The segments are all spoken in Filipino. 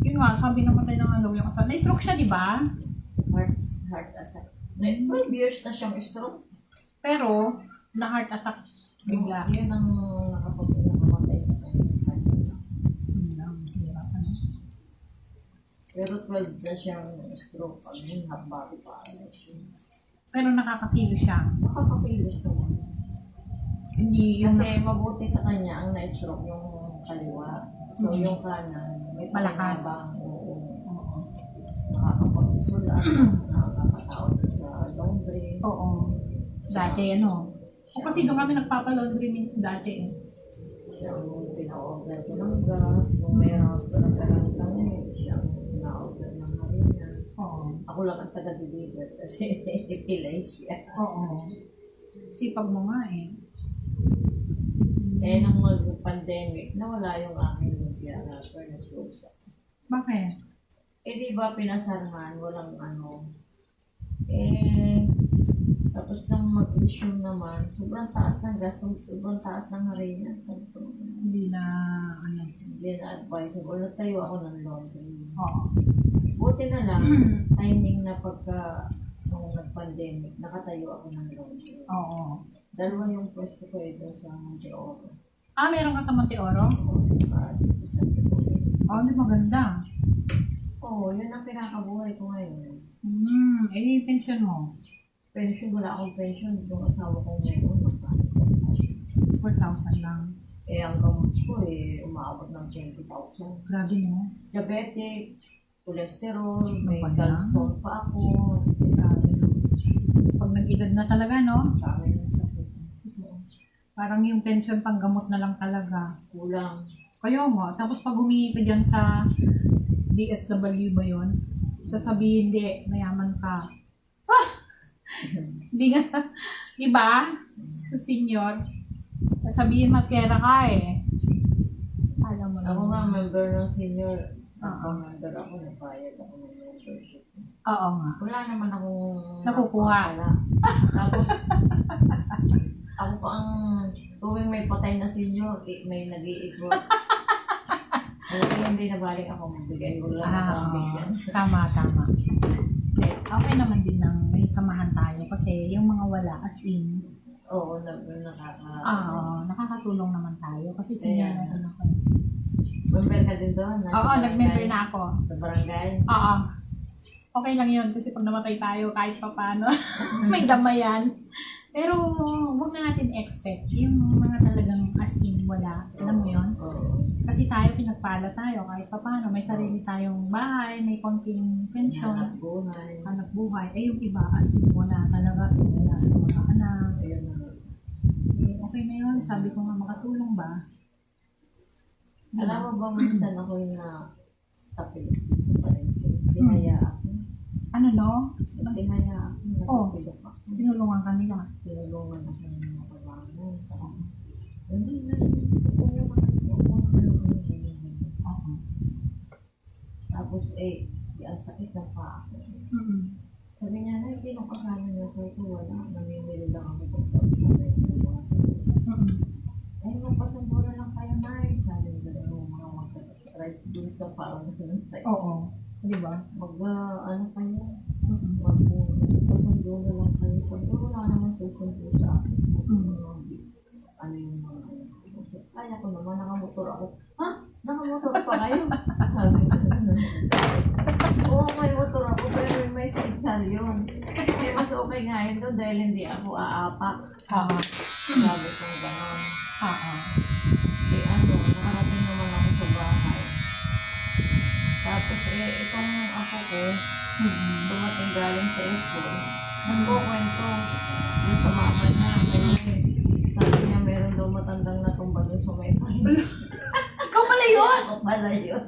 Yun nga, sabi namatay na nga daw yung asawa. Na-stroke siya, di ba? Heart attack. 12 years na siyang stroke. Pero, na-heart attack bigla. Yan ang nakamatay sa kanya. Pero 12 na siyang stroke. Pag half body paralysis. Pero nakakapilo siya. Nakakapilos naman. Hindi yung... Kasi mabuti sa kanya ang na-stroke yung kaliwa. So yung kanan, may Malakas. pakinabang. Oo. Nakakapagsulat, nakakatao sa laundry. Oo. Dati, ano. O kasi doon kami nagpapalaundry minsan dati. Siya ang pina-order ko ng gas. Kung mayroon ko ng talang-langit, siya ang pina-order ng harina. Oo. Ako lang ang taga-deliver kasi pilay siya. Oo. Sipag mo nga eh. Eh, nung mag-pandemic, nawala yung aking lumpia wrapper na close up. Bakit? Eh, di ba pinasarman, walang ano. Eh, tapos nang mag-resume naman, sobrang taas ng gas, sobrang taas ng harina. Hindi na, ano. Hindi na advisable. Nagtayo ako ng laundry. Oo. Buti na lang, timing na pagka nung nag-pandemic, nakatayo ako ng laundry. Oo. Dalawa yung pwesto ko doon sa Monteoro. Ah, meron ka sa Monteoro? Oh, di maganda. Oo, yun ang pinakabuhay ko ngayon. Eh, pension mo? Pension, wala akong pension. Yung asawa ko ngayon, magkano ko. 4,000 lang. Eh, ang gamot ko umaabot ng 20,000. Grabe mo. Diabetic, cholesterol, may Ano pa gallstone pa ako. Grabe. Pag nag-edad na talaga, no? Sa amin yung sakit. Parang yung pension panggamot na lang talaga. Kulang. Kayo mo. Tapos pag humingi ka dyan sa DSW ba yun? Sasabihin, hindi, mayaman ka. Ah! Hindi nga. Diba? Sa senior. Sasabihin, magkera ka eh. Alam mo Ako nga, naman. member ng senior. Member ako, nagbayad ako ng membership. Oo nga. Wala naman akong Nakukuha. Tapos, ako pa ang tuwing may patay na senior, may nag-iikot. Kaya hindi na balik ako magbigay. Wala akong bigyan. Tama. Okay naman din ng may samahan tayo kasi yung mga wala as in. Oo, Nakakatulong naman tayo kasi senior na din ako. Member ka din doon? Oo, nag-member na ako. Sa barangay? Oo. Okay lang yun kasi pag namatay tayo kahit pa paano, may damayan. Pero huwag na natin expect yung mga talagang as in wala. Alam mo yun? Kasi tayo pinagpala tayo kahit pa paano. May sarili tayong bahay, may konting pension, hanap buhay. Eh yung iba as in wala talaga. Wala sa mga anak. Eh, okay na yun. Sabi ko nga makatulong ba? Alam mo ba minsan ako yung tapos sa palengke? Tinaya ako. Ano no? Tinaya ako. Natapilok ako. Tinulungan ka nila. Tinulungan ako ng mga kabangan. Tapos ang sakit ng paa ako. Sabi niya, na sinong kasama niya? Sabi ko, wala. Namimili lang ako kung sa ospital. Ay, magpasambura lang kayo, Nay. Sabi niya, mga mag-try dun sa paa na pinantay. Oo. Di ba? Ano kayo? Magpasambura lang kayo. Sabi ko, wala naman susundo sa akin. Ano yung mga kaya ko naman, nakamotor ako. Ha? Nakamotor pa kayo? Sabi ko, oo, may motor ako, pero may signal yun. Kaya mas okay nga yun doon dahil hindi ako aapak. Sabi ko gano'n. Nakarating naman ako sa bahay. Tapos itong ako ko, dumating galing sa school. Nagkukwento yung sa mama niya. Sabi niya, meron daw matandang natumba doon sa may pahin. Ikaw pala yun? Ako pala yun.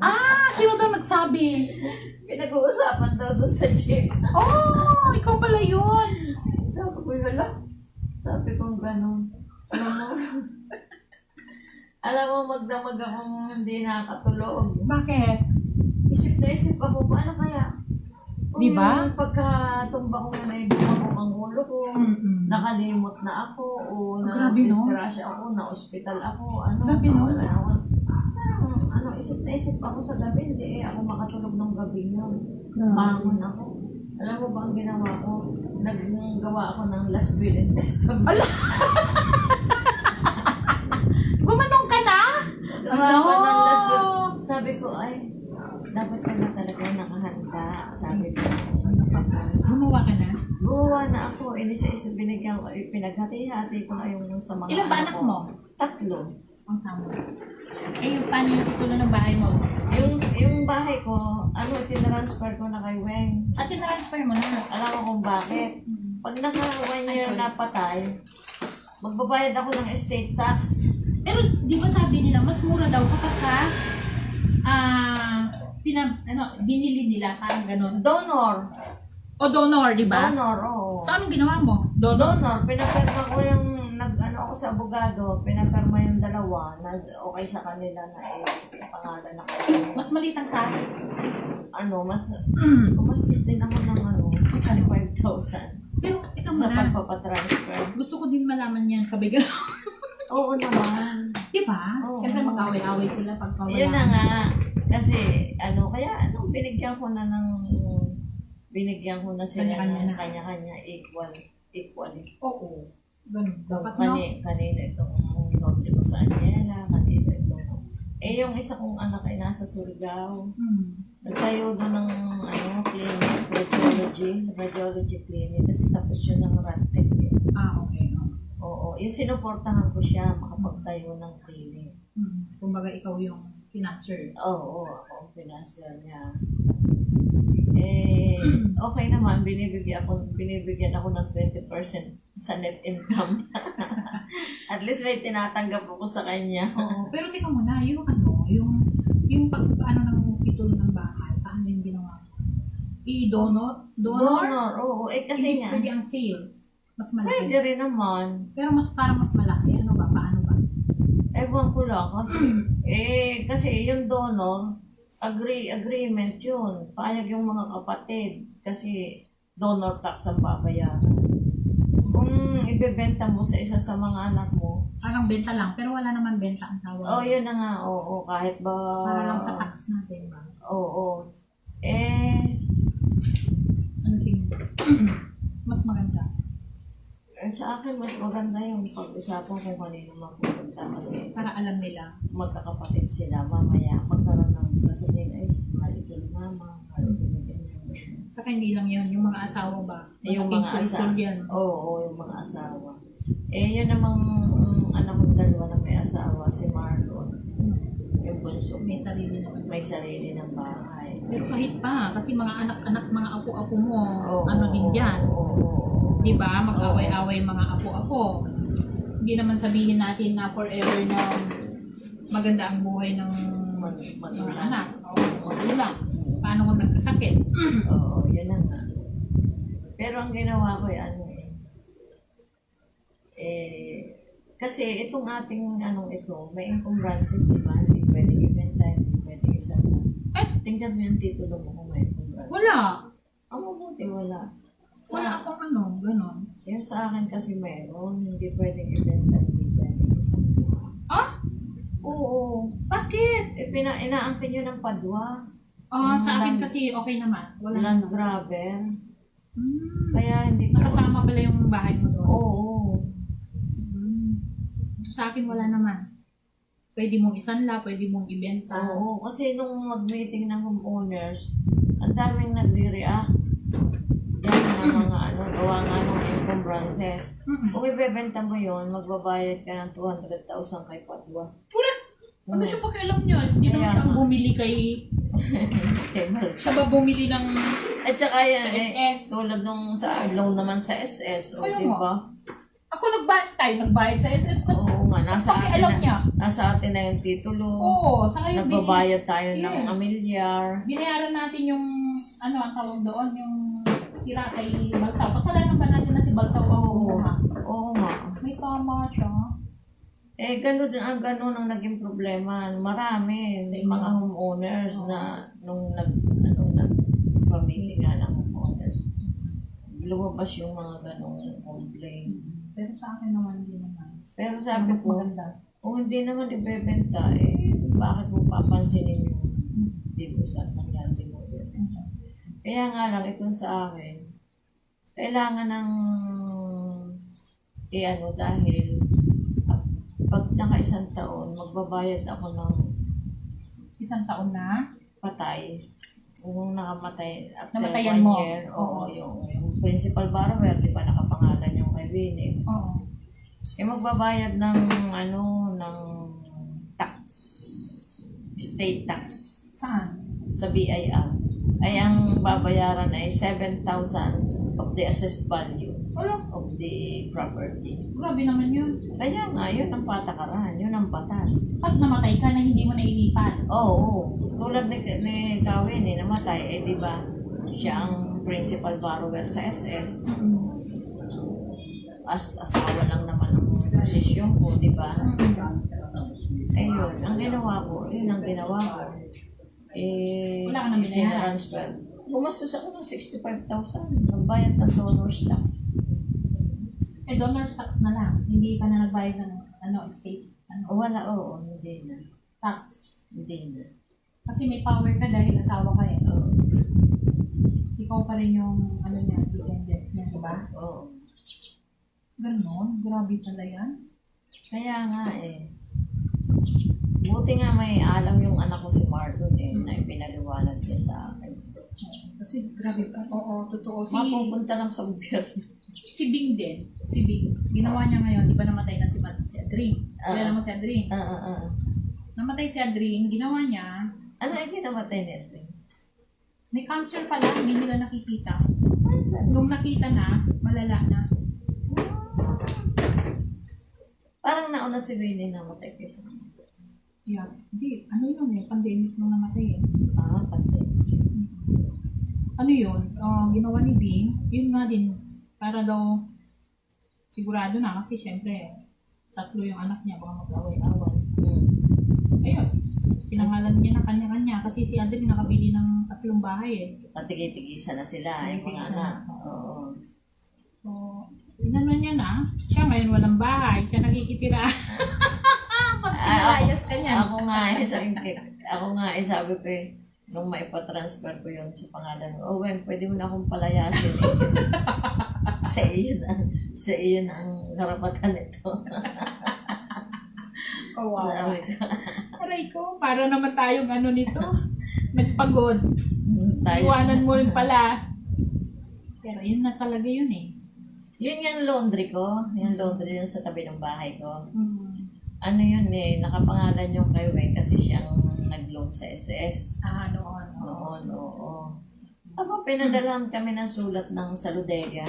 Sino daw nagsabi? Pinag-uusapan daw doon sa jeep. Oh, ikaw pala yun. Sabi ko, hala. Sabi ko, gano'n. Alam mo, magdamag akong hindi nakakatulog. Bakit? Isip na isip ako, paano kaya? Di ba? Yung pagkatumba ko na dumako ang ulo ko, nakalimot na ako, o Grabe, no? na-disgrasya ako, na-hospital ako, ano. Grabe, no? Wala ako. isip na isip ako sa gabi, hindi ako makatulog ng gabi yun. Bangon ako. Alam mo ba ang ginawa ko? Naggawa ako ng last will and testament. Ala! Gumanong ka na? Naggawa ako ng last will. Sabi ko, ay, dapat ka na talaga nakahanda. Sabi ko. Gumawa ka na? Gumawa na ako. Inisa-isa binigyan ko. Pinaghati-hati ko na yung sa mga Ilan ba anak ko. mo? 3. Ang tama. Eh, yung paano yung titulo ng bahay mo? Yung bahay ko, tinransfer ko na kay Weng. At transfer mo na. Alam mo kung bakit? Pag naka 1 year sorry. na patay, magbabayad ako ng estate tax. Pero di ba sabi nila, mas mura daw kapag ka, binili nila, parang ganun. Donor. O donor, di ba? Donor, oo. So, anong ginawa mo? Donor, pinapirma ko yung, ako sa abogado, pinapirma yung dalawa na okay sa kanila na pangalan na ko. Mas maliit ang tax. Mas din ako ng 65,000 Pero ito sa muna, pagpapatransfer. gusto ko din malaman yan, sabi ko. Oo naman. Di ba? Oo. Siyempre mag-away-away sila pag mawala. Yun na nga. Kasi, binigyan ko na sila Kanya-kanya ng na. kanya-kanya equally. Oo. Ganun. Dapat no? Kanina itong note ko sa Anyela, kanina itong... yung isa kong anak ay nasa Surigao. Nagtayo doon ng clinic, radiology clinic, kasi tapos yun ng Radtech. Okay. Oo, yung sinuportahan ko siya makapagtayo ng clinic. Kumbaga ikaw yung financer. Oo, ako ang financier niya. Okay naman, binibigyan ako ng 20% sa net income. At least may tinatanggap ako sa kanya. Oo. Pero tika muna, yung pag ng titulo ng bahay, paano yung ginawa mo? I-donor? Donor, oo. Kasi Hindi nga, pwede ang sale. Mas malaki. pwede rin naman. Pero parang mas malaki. Ano ba? Paano ba? Ewan ko lang kasi, kasi yung donor, agreement yun. Payag yung mga kapatid kasi donor tax ang babayaran. Kung ibebenta mo sa isa sa mga anak mo, Parang benta lang. Pero wala naman benta ang tawag. yun na nga, oo, kahit ba... Para lang sa tax natin ba? Oo. Ano tingin mo? Mas maganda. Sa akin, mas maganda yung pag-usapan kung kanino mapupunta kasi Para alam nila. magkakapatid sila. Mamaya, magkaroon ng sasabihin, ay, mahal ito ni mama, mahal ito ni ganyan. Saka hindi lang yun. Yung mga asawa ba? Yung mga asawa. Yan. Oo, yung mga asawa. Yun namang anak kong dalawa na may asawa, si Marlon. Yung bunso. May sarili naman. May sarili ng bahay. Pero kahit pa, kasi mga anak-anak, mga apo-apo mo, Oo, ano din yan. Oo. Di ba? Mag-away-away mga apo-apo. Hindi naman sabihin natin na forever na maganda ang buhay ng mga anak. O magulang. Paano kung nagkasakit? Oo, yun na nga. Pero ang ginawa ko kasi itong ating may encumbrances, di ba? Hindi pwede ibenta, hindi pwede isa na. Tingnan mo yung titulo mo kung may encumbrances. Wala. Ang mabuti, wala. Wala akong ganon. Yung sa akin kasi meron, hindi pwedeng ibenta, hindi pwedeng isa na. Ah? Oo. Bakit? Inaangkin nyo ng padwa. Sa akin kasi okay naman. Wala Land naman. grabber. Kaya hindi ko... Nakasama pala yung bahay mo doon. Oo. Sa akin wala naman. Pwede mong isanla, pwede mong ibenta. Oo, kasi nung mag-meeting ng homeowners, ang daming nagre-react. Yan ng mga gawa nga ng encumbrances. Kung ibebenta mo yon, magbabayad ka ng 200,000 kay Padua. Wala. Ano siya pakialam niya? Hindi naman Kaya siya ang nga. bumili kay... Siya ba bumili ng... At saka yan, Sa SS. tulad nung sa loan naman sa SS, o Ayaw di mo. ba? Ako nagbayad sa SS ko. Oo nga, Pakialam niya. nasa atin na yung titulo. Oo, saka yung Nagbabayad tayo ng Yes. amilyar. binayaran natin yung, ang tawag doon, yung tira kay Baltaw. Kasalanan ba natin na si Baltaw ang kumuha? Oo nga. May tama siya. Ganun ang naging problema. Marami, Sa may inyo. mga homeowners Oo. na nung pamili nga ng homeowners, lumabas yung mga ganong complaint. Pero sa akin naman, hindi naman. Pero sabi Mas ko, maganda. kung hindi naman ibebenta, bakit mo papansinin yung di mo sasakyate mo yun. Kaya nga lang, itong sa akin, kailangan ng dahil pag naka-isang taon, magbabayad ako ng Isang taon na? patay. Kung nakamatay after Namatayan 1 mo? year, Oo. yung principal borrower, di ba nakapangalan yung kay Winnie? Oo. Magbabayad ng ng tax, state tax Saan? sa BIR. Ay ang babayaran ay 7,000 of the assessed value Wala. of the property. Grabe naman yun. Kaya nga, yun ang patakaran, yun ang batas. Pag namatay ka na hindi mo nailipat. Oo, tulad ni Kawin, namatay, di ba? Siya ang principal borrower sa SS. Asawa lang naman ang posisyon ko, di ba? Ayun, ang ginawa ko. Wala ka nang binayaran. Transfer. Gumastos ako ng 65,000. Nagbayad ng donor's tax. Donor's tax na lang. Hindi ka na nagbayad ng estate Wala, hindi na. tax. Hindi na. Kasi may power ka dahil asawa ka eh. Oo. Ikaw pa rin yung dependent niya, di ba? Oo. Ganon, grabe pala yan. Kaya nga buti nga may alam yung anak ko si Marlon na pinaliwanag niya sa akin. Kasi grabe pa. Oo, totoo. Mapupunta lang sa gobyerno. Si Bing din. Si Bing. Ginawa niya ngayon, di ba namatay na si Adrien? Kilala mo si Adrien? Namatay si Adrien, ginawa niya. Ano ay kinamatay ni Edwin? May cancer pala, hindi nila nakikita. Nung nakita na, malala na. Parang nauna si Winnie namatay kaysa kanya. Yeah. Hindi, pandemic nung namatay eh. Patay. Ano yun? Ginawa ni Bing, yun nga din, para daw sigurado na kasi syempre 3 yung anak niya, baka mag-away-away. Ayun, pinangalan niya na kanya-kanya kasi si Adrien nakabili ng 3 bahay eh. Patigay-tigisa na sila, yung mga Tigisa anak. na. Oo. So, inano niya na, siya ngayon walang bahay, siya nakikitira. Pagpilayas ka niyan. Ako nga sabi ko nung maipatransfer ko yun sa pangalan mo, pwede mo na akong palayasin sa iyo na ang karapatan nito. Kawawa. Aray ko, para naman tayong nito, nagpagod. Iwanan mo rin pala. Pero yun na talaga yun eh. Yun yung laundry ko. Yung laundry yun sa tabi ng bahay ko. Mm. Yun nakapangalan yung kay Weng kasi siyang nag-loan sa SS. Noon. Noon, oo. Pinadalahan kami ng sulat ng Saluderia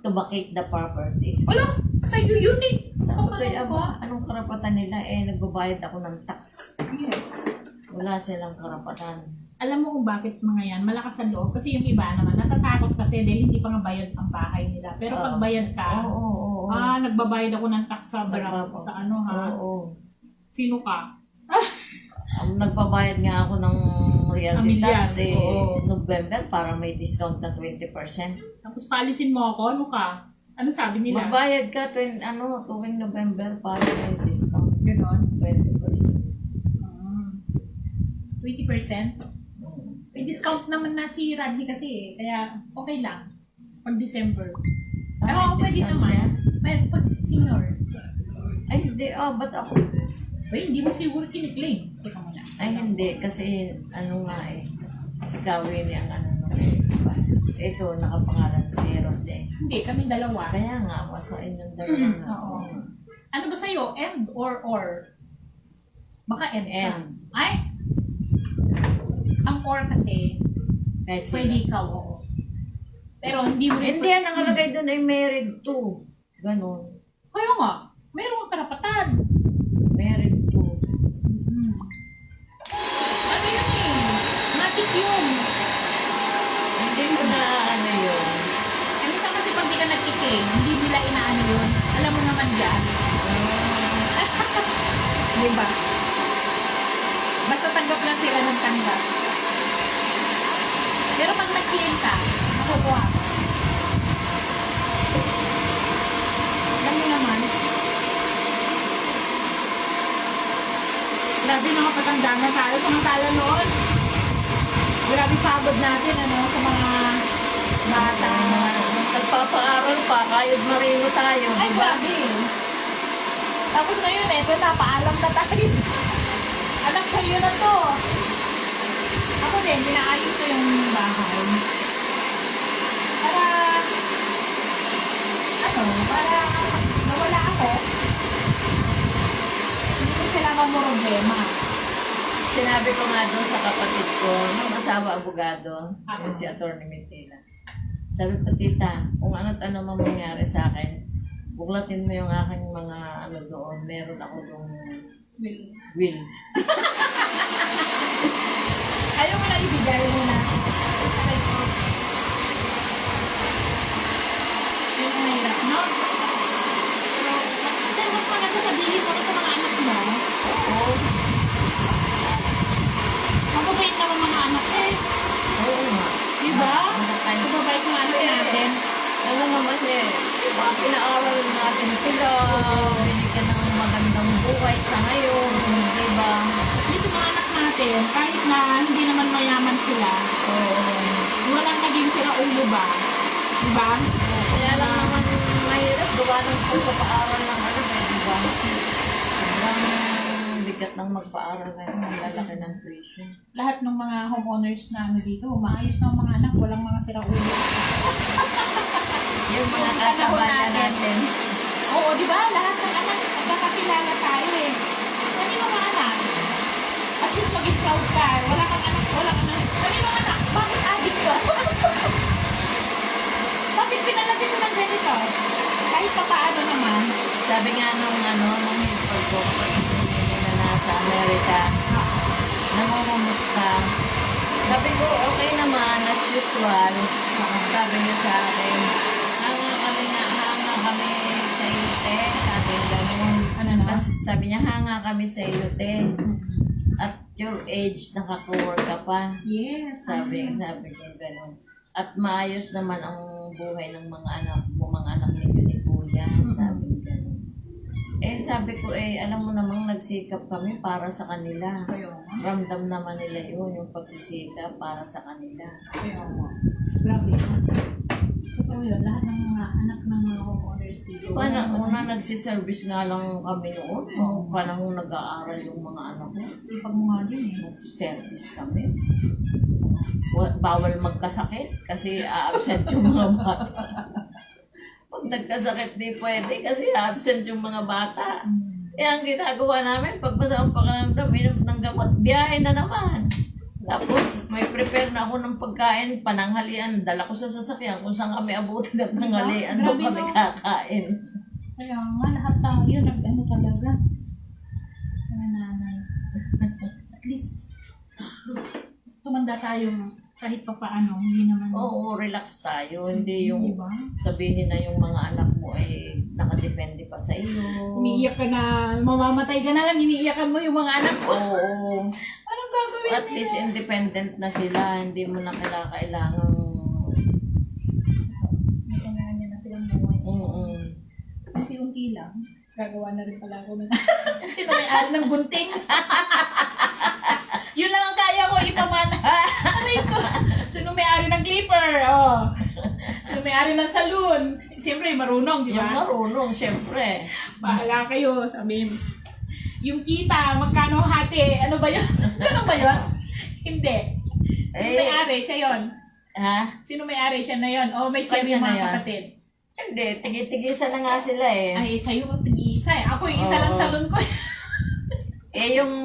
to vacate the property. Wala! Sa'yo yun eh! Sabi ko, anong karapatan nila? Nagbabayad ako ng tax. Yes. Wala silang karapatan. Alam mo kung bakit mga yan, malakas ang loob. Kasi yung iba naman, natatakot kasi dahil hindi pa nga bayad ang bahay nila. Pero pag bayad ka, nagbabayad ako ng tax sa Sino ka? Nagbabayad nga ako ng realty tax November para may discount na 20%. Tapos palisin mo ako, ano ka? Ano sabi nila? Magbayad ka tuwing November para may discount. Ganon? 20%. 20%? May discount naman na si Radley kasi kaya okay lang. Pag December. Pwede naman. Pag senior. Ay, hindi. Ba't ako? Hindi mo siguro kiniklaim. Teka mo na. Ay, hindi. Kasi, si Kawin ang ito, nakapangalan sa Herod Hindi, kami dalawa. Kaya nga, sa inyong dalawa nga. Oo. Ano ba sa'yo? End or? Baka end. Ay? Ang or kasi, pwede ikaw. Pero hindi mo rin... Hindi, ang nakalagay doon ay married to. Ganon. Kaya nga, mayroong karapatan. Married to. Ano yun Matik yun. Hindi ko na yun. Minsan kasi pag di ka nagkiklaim, hindi nila inaano yun. Alam mo naman dyan. Diba? Basta tanggap lang sila ng tanggap. Pero pag nag-claim ka, makukuha. Alam mo naman. Grabe mga matanda na tayo. Samantala noon, grabe pagod natin, ano, sa mga bata. Nagpapaaral pa, kayod marino tayo, Ay, di ba? grabe. Tapos ngayon, eto na, paalam na tayo. Anak, sa'yo na to. Ako din, pinaayos ko yung bahay. Para, para nawala ako. Hindi ko sila mamoroblema. Sinabi ko nga doon sa kapatid ko, nung asawa abogado, yun si Atty. Mintila. Sabi ko, tita, kung ano't ano mang mangyari sa akin, buklatin mo yung aking mga ano doon, meron ako doon will. Ayaw mo na ibigay mo na. Yun ang mahirap, no? Pero, sir, mas maganda sabihin mo sa mga anak mo. Oo. Mababait naman mga anak eh. Oo nga. Diba? Ay, Mababait mga anak natin. ano naman eh, diba, pinaaral natin sila, binigyan ng magandang buhay sa ngayon, diba? At least yung mga anak natin, kahit na hindi naman mayaman sila, Oo. walang naging sila ulo ba? Diba? Kaya lang naman mahirap, gawa ng pagpapaaral ng anak eh, diba? Sobrang bigat ng magpaaral ngayon, ang lalaki ng tuition. Lahat ng mga homeowners na ano dito, maayos na ang mga anak, walang mga sira ulo. Yung mga Yung panahon kasabata natin. natin. Oo, di ba? Lahat ng anak, magkakakilala tayo eh. Kanino mga anak? At yung mag-scout ka, wala kang anak, walang anak. Kanino anak? Bakit adik ka? Bakit pinalagay mo ng ganito? Kahit pa paano naman. Sabi nga nung helper ko, kasi na nasa Amerika, namumumut ka. Sabi ko, okay naman, as usual. Sabi niya sa akin, hanga kami sa iyo, te. Sabi niya gano'n. Ano na? Tapos sabi niya, hanga kami sa iyo, te. At your age, nakakuwork ka pa. Yes. Sabi niya gano'n. At maayos naman ang buhay ng mga anak ninyo ni Kuya. Sabi niya gano'n. Sabi ko, alam mo namang nagsikap kami para sa kanila. Ramdam naman nila yun, yung pagsisikap para sa kanila. Kaya mo. Grabe. Totoo yun. Lahat ng mga anak ng mga homeowners dito. Una nagsiservice nga lang kami noon. Nung panahon nag-aaral yung mga anak ko. Sipag mo nga din eh. Nagsiservice kami. Bawal magkasakit kasi absent yung mga bata. Pag nagkasakit di pwede kasi absent yung mga bata. Ang ginagawa namin, pagpasa ang pakiramdam, inom ng gamot, biyahe na naman. Tapos, may prepare na ako ng pagkain, pananghalian, dala ko sa sasakyan kung saan kami abutin at tanghalian, doon kami kakain. Kaya nga, lahat tayo, nag-ano talaga. Mga nanay. At least, tumanda tayo kahit pa paano, hindi naman. Oo, relax tayo. Hindi yung Diba? sabihin na yung mga anak mo ay nakadepende pa sa iyo. Umiiyak ka na, mamamatay ka na lang, iniiyakan mo yung mga anak mo. Oo. Anong gagawin At least independent na sila. Hindi mo na kailangang... May kailangan na silang buhay. Unti-unti lang. Gagawa na rin pala ako ng... Sino may ari ng gunting? Yun lang ang kaya ko ipamana. Aray ko. Sino may ari ng clipper? Oh. Sino may ari ng saloon? Siyempre, marunong, di Yung ba? marunong, syempre. Bahala kayo, sabihin. Yung kita, magkano hati? Ano ba yun? Ano ba yun? Hindi. Sino may ari? Siya yun. Ha? Sino may ari? Siya na yun. O may share Kanya yung na mga yan. kapatid. Hindi, tigil-tigisan na nga sila eh. Ay, sa'yo, tig-isa eh. Ako, isa lang Oo. salon ko. Yung